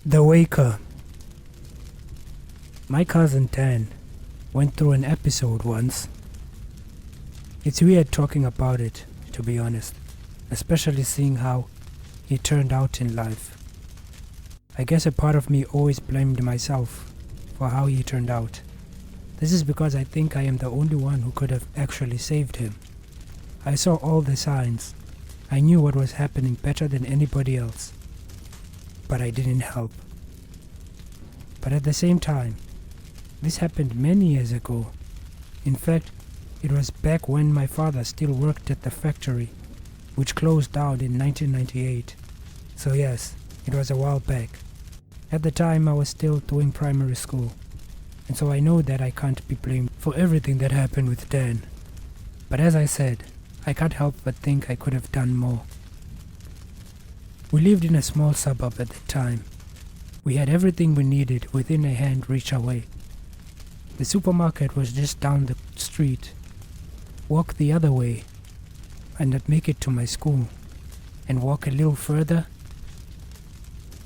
The Waker. My cousin Dan went through an episode once. It's weird talking about it, to be honest, especially seeing how he turned out in life. I guess a part of me always blamed myself for how he turned out. This is because I think I am the only one who could have actually saved him. I saw all the signs. I knew what was happening better than anybody else. But I didn't help. But at the same time, this happened many years ago. In fact, it was back when my father still worked at the factory, which closed down in 1998. So yes, it was a while back. At the time I was still doing primary school, and so I know that I can't be blamed for everything that happened with Dan. But as I said, I can't help but think I could have done more. We lived in a small suburb at the time. We had everything we needed within a hand reach away. The supermarket was just down the street. Walk the other way, and I'd make it to my school, and walk a little further,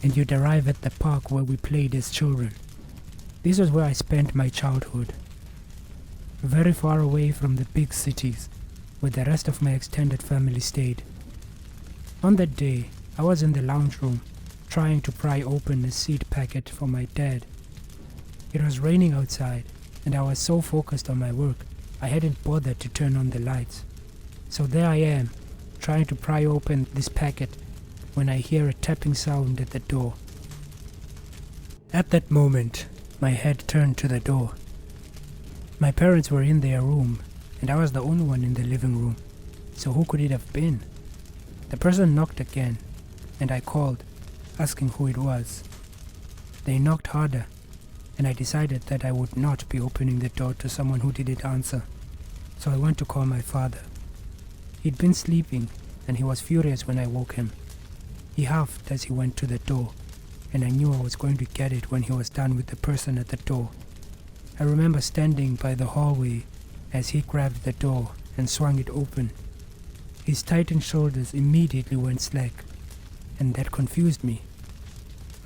and you'd arrive at the park where we played as children. This was where I spent my childhood, very far away from the big cities where the rest of my extended family stayed. On that day, I was in the lounge room, trying to pry open a seed packet for my dad. It was raining outside, and I was so focused on my work, I hadn't bothered to turn on the lights. So there I am, trying to pry open this packet, when I hear a tapping sound at the door. At that moment, my head turned to the door. My parents were in their room, and I was the only one in the living room. So who could it have been? The person knocked again, and I called, asking who it was. They knocked harder, and I decided that I would not be opening the door to someone who didn't answer. So I went to call my father. He'd been sleeping, and he was furious when I woke him. He huffed as he went to the door, and I knew I was going to get it when he was done with the person at the door. I remember standing by the hallway as he grabbed the door and swung it open. His tightened shoulders immediately went slack, and that confused me.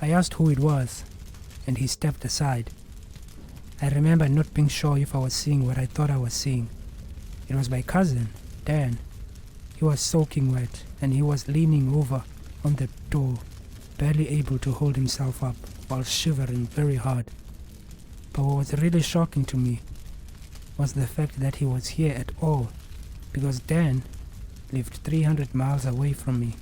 I asked who it was, and he stepped aside. I remember not being sure if I was seeing what I thought I was seeing. It was my cousin, Dan. He was soaking wet, and he was leaning over on the door, barely able to hold himself up while shivering very hard. But what was really shocking to me was the fact that he was here at all, because Dan lived 300 miles away from me.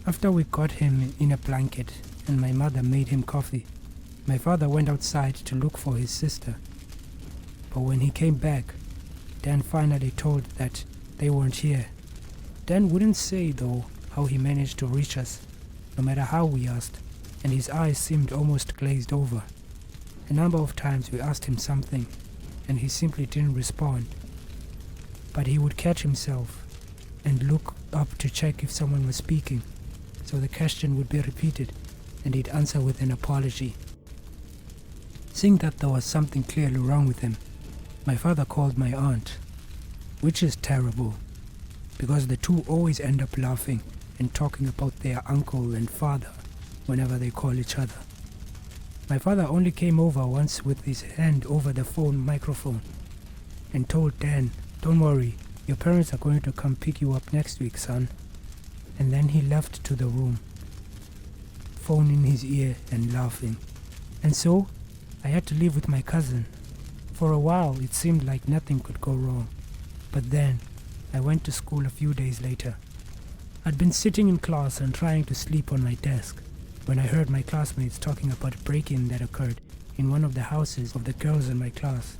After we got him in a blanket and my mother made him coffee, my father went outside to look for his sister. But when he came back, Dan finally told that they weren't here. Dan wouldn't say, though, how he managed to reach us, no matter how we asked, and his eyes seemed almost glazed over. A number of times we asked him something, and he simply didn't respond. But he would catch himself and look up to check if someone was speaking, so the question would be repeated, and he'd answer with an apology. Seeing that there was something clearly wrong with him, my father called my aunt, which is terrible, because the two always end up laughing and talking about their uncle and father whenever they call each other. My father only came over once with his hand over the phone microphone and told Dan, "Don't worry, your parents are going to come pick you up next week, son." And then he left to the room, phone in his ear and laughing. And so, I had to live with my cousin. For a while, it seemed like nothing could go wrong. But then, I went to school a few days later. I'd been sitting in class and trying to sleep on my desk when I heard my classmates talking about a break-in that occurred in one of the houses of the girls in my class.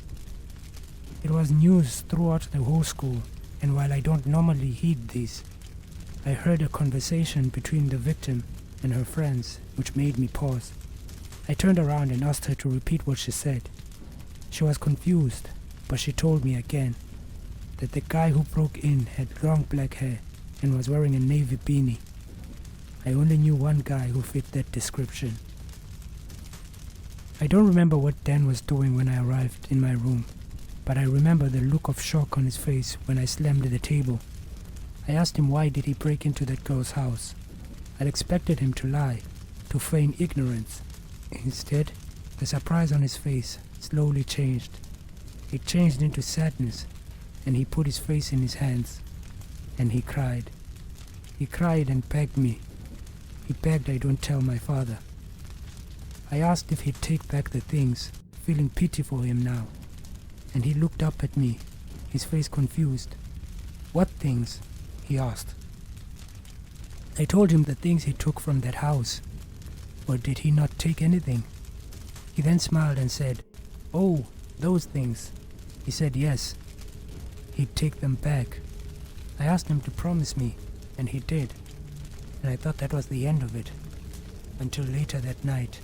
It was news throughout the whole school, and while I don't normally heed these, I heard a conversation between the victim and her friends, which made me pause. I turned around and asked her to repeat what she said. She was confused, but she told me again that the guy who broke in had long black hair and was wearing a navy beanie. I only knew one guy who fit that description. I don't remember what Dan was doing when I arrived in my room, but I remember the look of shock on his face when I slammed the table. I asked him why did he break into that girl's house. I'd expected him to lie, to feign ignorance. Instead, the surprise on his face slowly changed. It changed into sadness, and he put his face in his hands, and he cried. He cried and begged me. He begged I don't tell my father. I asked if he'd take back the things, feeling pity for him now, and he looked up at me, his face confused. "What things?" he asked. I told him the things he took from that house. Or did he not take anything? He then smiled and said, "Oh, those things." He said yes, he'd take them back. I asked him to promise me, and he did. And I thought that was the end of it, until later that night.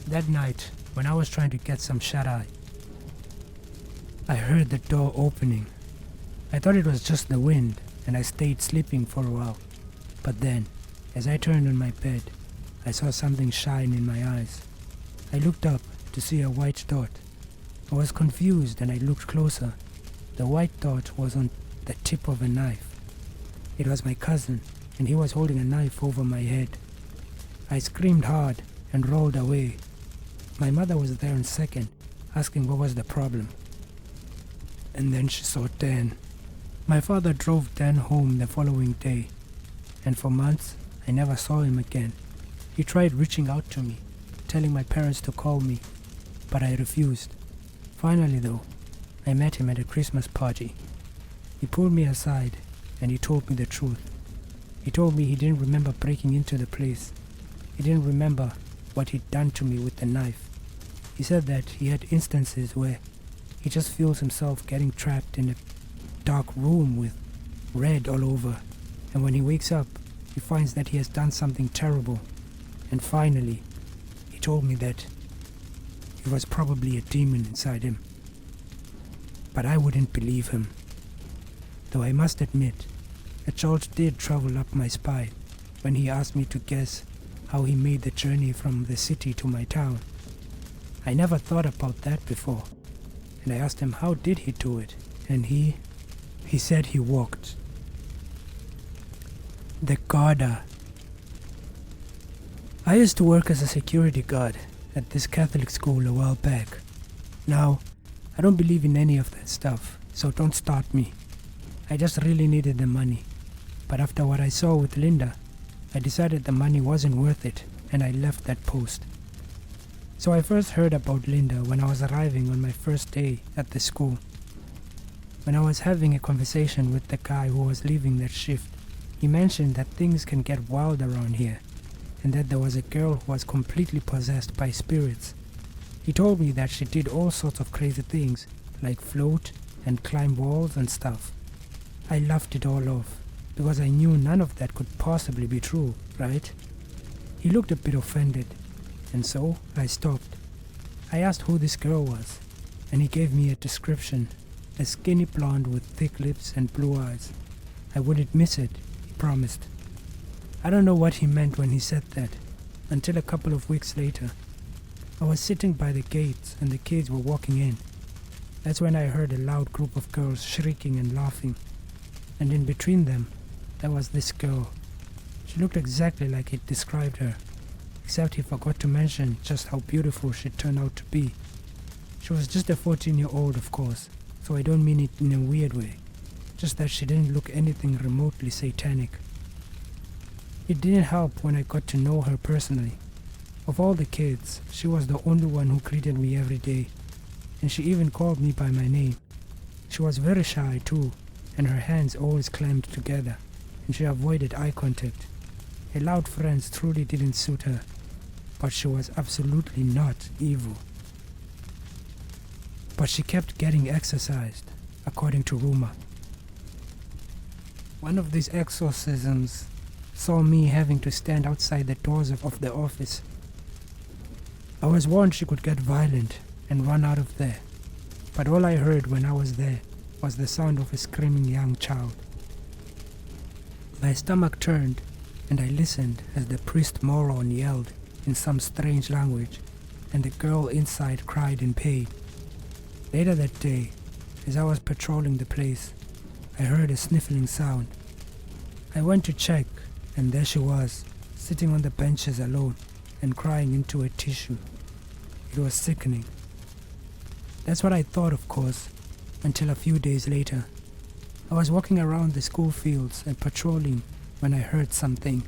That night, when I was trying to get some shut-eye, I heard the door opening. I thought it was just the wind, and I stayed sleeping for a while. But then, as I turned on my bed, I saw something shine in my eyes. I looked up to see a white dot. I was confused and I looked closer. The white dot was on the tip of a knife. It was my cousin, and he was holding a knife over my head. I screamed hard and rolled away. My mother was there in a second, asking what was the problem. And then she saw Dan. My father drove Dan home the following day, and for months I never saw him again. He tried reaching out to me, telling my parents to call me, but I refused. Finally though, I met him at a Christmas party. He pulled me aside and he told me the truth. He told me he didn't remember breaking into the place. He didn't remember what he'd done to me with the knife. He said that he had instances where he just feels himself getting trapped in a dark room with red all over, and when he wakes up, he finds that he has done something terrible. And finally, he told me that it was probably a demon inside him. But I wouldn't believe him. Though I must admit, a jolt did travel up my spine when he asked me to guess how he made the journey from the city to my town. I never thought about that before, and I asked him how did he do it, and he said he walked. The Garda. I used to work as a security guard at this Catholic school a while back. Now, I don't believe in any of that stuff, so don't start me. I just really needed the money. But after what I saw with Linda, I decided the money wasn't worth it, and I left that post. So I first heard about Linda when I was arriving on my first day at the school. When I was having a conversation with the guy who was leaving that shift, he mentioned that things can get wild around here, and that there was a girl who was completely possessed by spirits. He told me that she did all sorts of crazy things, like float and climb walls and stuff. I laughed it all off, because I knew none of that could possibly be true, right? He looked a bit offended, and so I stopped. I asked who this girl was, and he gave me a description: a skinny blonde with thick lips and blue eyes. I wouldn't miss it, he promised. I don't know what he meant when he said that, until a couple of weeks later. I was sitting by the gates and the kids were walking in. That's when I heard a loud group of girls shrieking and laughing, and in between them, there was this girl. She looked exactly like he'd described her, except he forgot to mention just how beautiful she turned out to be. She was just a 14-year-old, of course, so I don't mean it in a weird way, just that she didn't look anything remotely satanic. It didn't help when I got to know her personally. Of all the kids, she was the only one who greeted me every day, and she even called me by my name. She was very shy too, and her hands always clamped together, and she avoided eye contact. Her loud friends truly didn't suit her, but she was absolutely not evil. But she kept getting exorcised, according to rumor. One of these exorcisms saw me having to stand outside the doors of the office. I was warned she could get violent and run out of there, but all I heard when I was there was the sound of a screaming young child. My stomach turned, and I listened as the priest moron yelled in some strange language, and the girl inside cried in pain. Later that day, as I was patrolling the place, I heard a sniffling sound. I went to check, and there she was, sitting on the benches alone and crying into a tissue. It was sickening. That's what I thought, of course, until a few days later. I was walking around the school fields and patrolling when I heard something.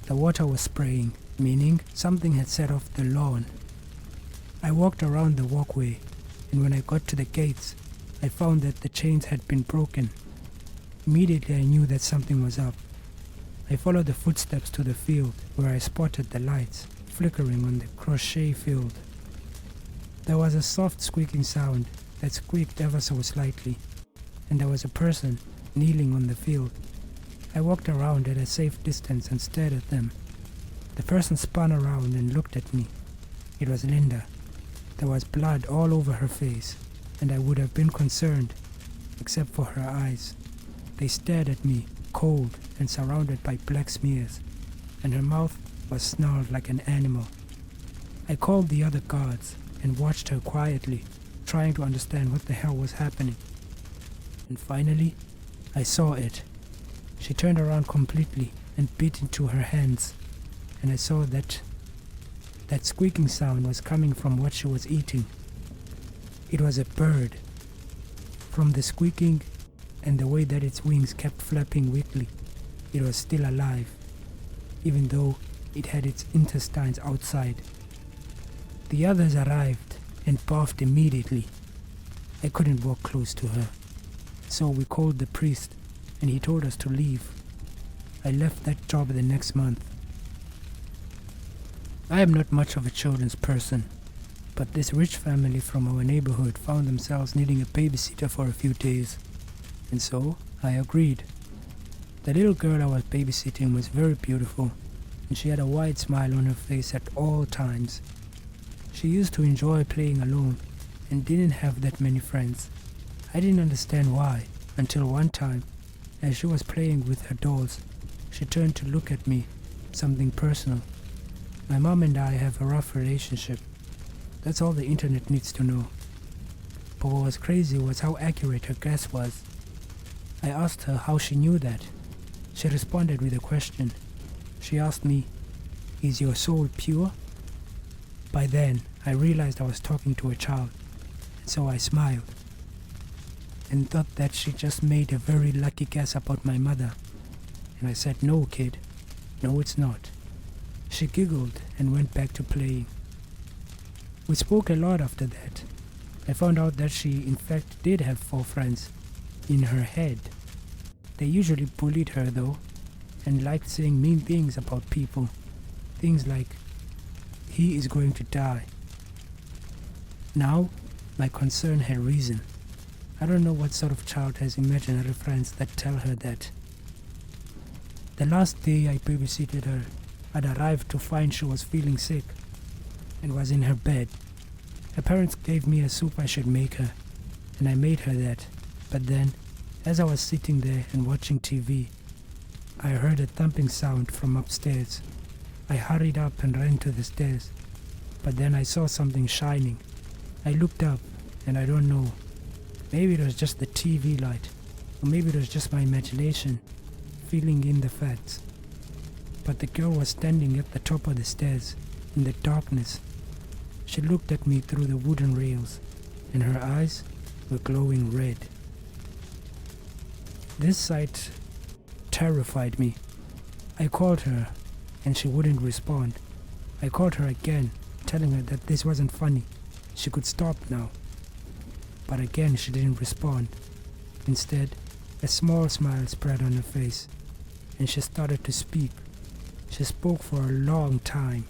The water was spraying, meaning something had set off the lawn. I walked around the walkway, and when I got to the gates, I found that the chains had been broken. Immediately I knew that something was up. I followed the footsteps to the field where I spotted the lights flickering on the crochet field. There was a soft squeaking sound that squeaked ever so slightly, and there was a person kneeling on the field. I walked around at a safe distance and stared at them. The person spun around and looked at me. It was Linda. There was blood all over her face, and I would have been concerned, except for her eyes. They stared at me, cold and surrounded by black smears, and her mouth was snarled like an animal. I called the other guards and watched her quietly, trying to understand what the hell was happening. And finally, I saw it. She turned around completely and bit into her hands, and I saw that squeaking sound was coming from what she was eating. It was a bird. From the squeaking and the way that its wings kept flapping weakly, it was still alive, even though it had its intestines outside. The others arrived and barfed immediately. I couldn't walk close to her, so we called the priest and he told us to leave. I left that job the next month. I am not much of a children's person, but this rich family from our neighborhood found themselves needing a babysitter for a few days, and so I agreed. The little girl I was babysitting was very beautiful, and she had a wide smile on her face at all times. She used to enjoy playing alone and didn't have that many friends. I didn't understand why, until one time, as she was playing with her dolls, she turned to look at me, something personal. My mom and I have a rough relationship. That's all the internet needs to know. But what was crazy was how accurate her guess was. I asked her how she knew that. She responded with a question. She asked me, "Is your soul pure?" By then, I realized I was talking to a child, and so I smiled and thought that she just made a very lucky guess about my mother. And I said, "No, kid, no, it's not." She giggled and went back to playing. We spoke a lot after that. I found out that she in fact did have 4 friends in her head. They usually bullied her though, and liked saying mean things about people. Things like, "He is going to die." Now, my concern had risen. I don't know what sort of child has imaginary friends that tell her that. The last day I babysitted her, I'd arrived to find she was feeling sick and was in her bed. Her parents gave me a soup I should make her, and I made her that. But then, as I was sitting there and watching TV, I heard a thumping sound from upstairs. I hurried up and ran to the stairs, but then I saw something shining. I looked up, and I don't know. Maybe it was just the TV light, or maybe it was just my imagination filling in the facts. But the girl was standing at the top of the stairs, in the darkness. She looked at me through the wooden rails, and her eyes were glowing red. This sight terrified me. I called her, and she wouldn't respond. I called her again, telling her that this wasn't funny. She could stop now. But again she didn't respond. Instead, a small smile spread on her face, and she started to speak. She spoke for a long time,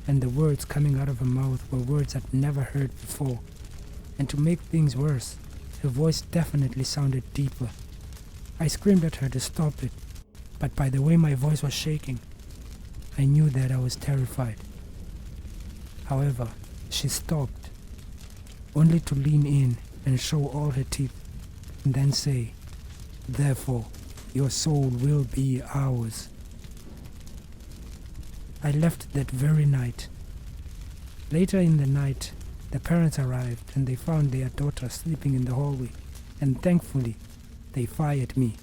and the words coming out of her mouth were words I'd never heard before. And to make things worse, her voice definitely sounded deeper. I screamed at her to stop it, but by the way my voice was shaking, I knew that I was terrified. However, she stopped, only to lean in and show all her teeth, and then say, "Therefore, your soul will be ours." I left that very night. Later in the night, the parents arrived and they found their daughter sleeping in the hallway, and thankfully, they fired me.